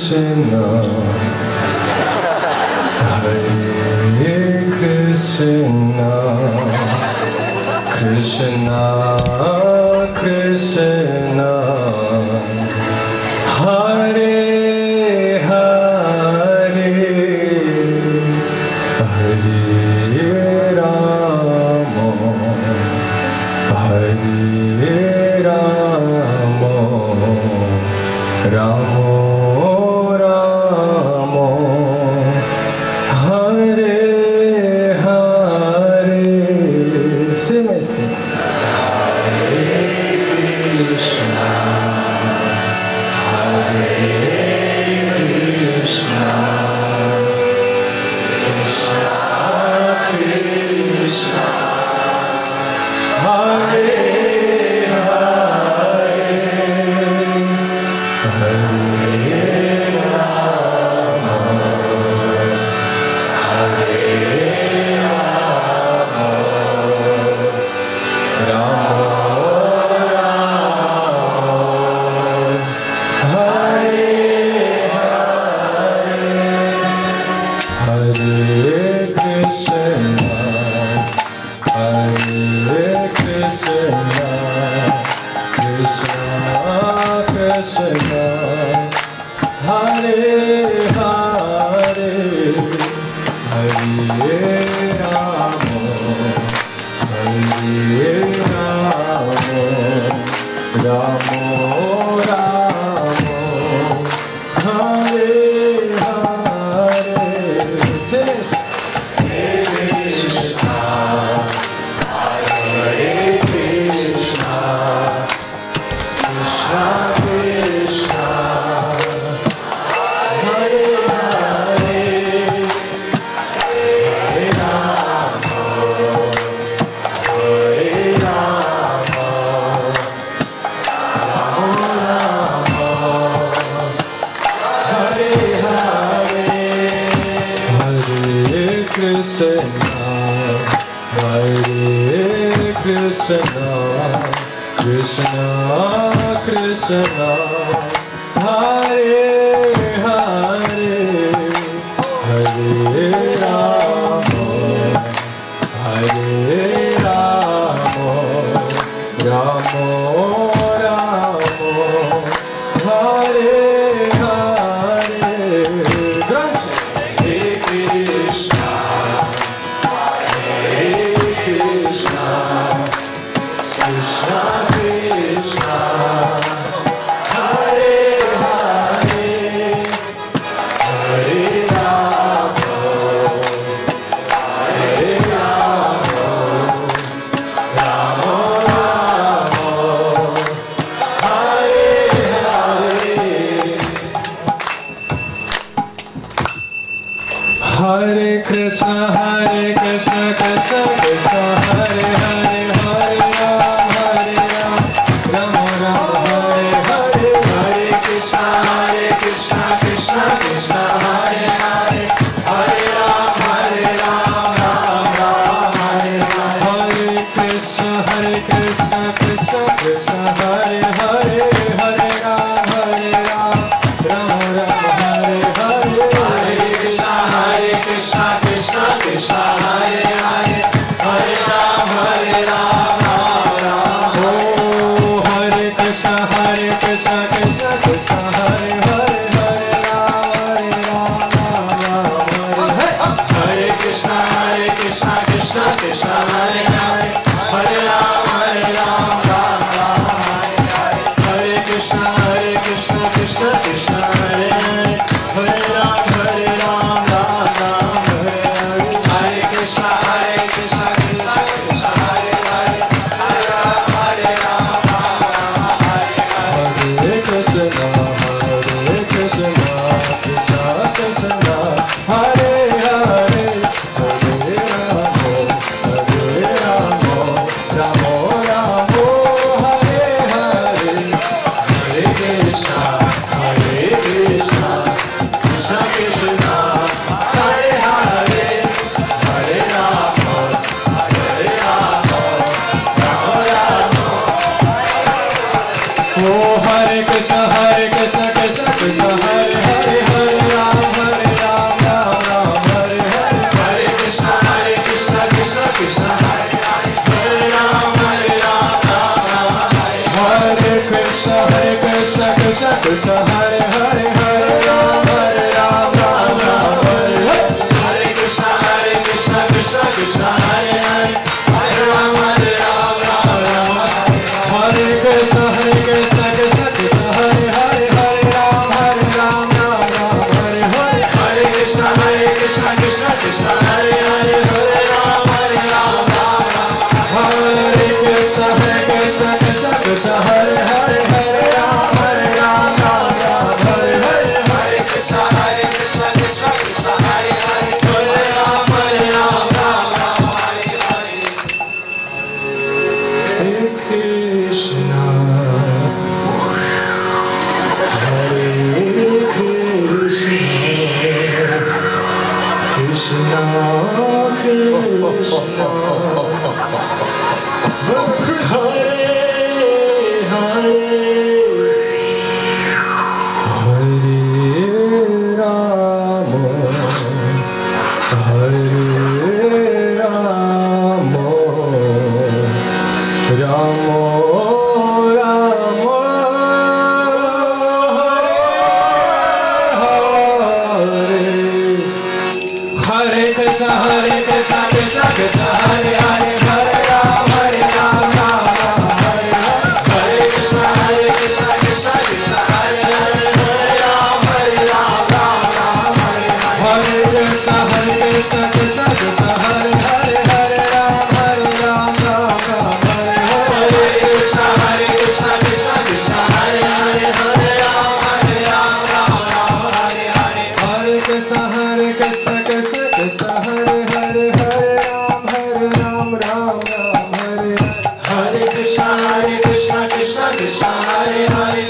Krishna, Hare Krishna, Krishna Krishna, Hare Hare, Hare Rama, Hare Rama, Rama Rama, Hare Hare. Same as same. Hare Krishna, Hare Krishna, Krishna Krishna, Hare Hare Krishna, Krishna Krishna, Hare Hare. Krishna Hare Hare Hare Ram Hare Ram Ram Ram Hare Hare Hare Krishna Krishna Krishna Hare Hare Hare Ram Hare Ram Ram Ram Hare Krishna Krishna Krishna Hare Hare Hare Ram Hare Ram Ram Ram Hare Hare Hare Krishna Krishna Krishna Hare Hare Hare Ram Hare Ram Ram Ram Hare Krishna Krishna Krishna Hare Hare Hare Ram Hare Ram Ram Ram Hare Hare Hare Krishna Krishna Krishna Hare Hare Hare Ram Hare Ram Ram Ram Hare Hare Hare Krishna Hare Krishna Krishna Krishna Hare Krishna Hare Hare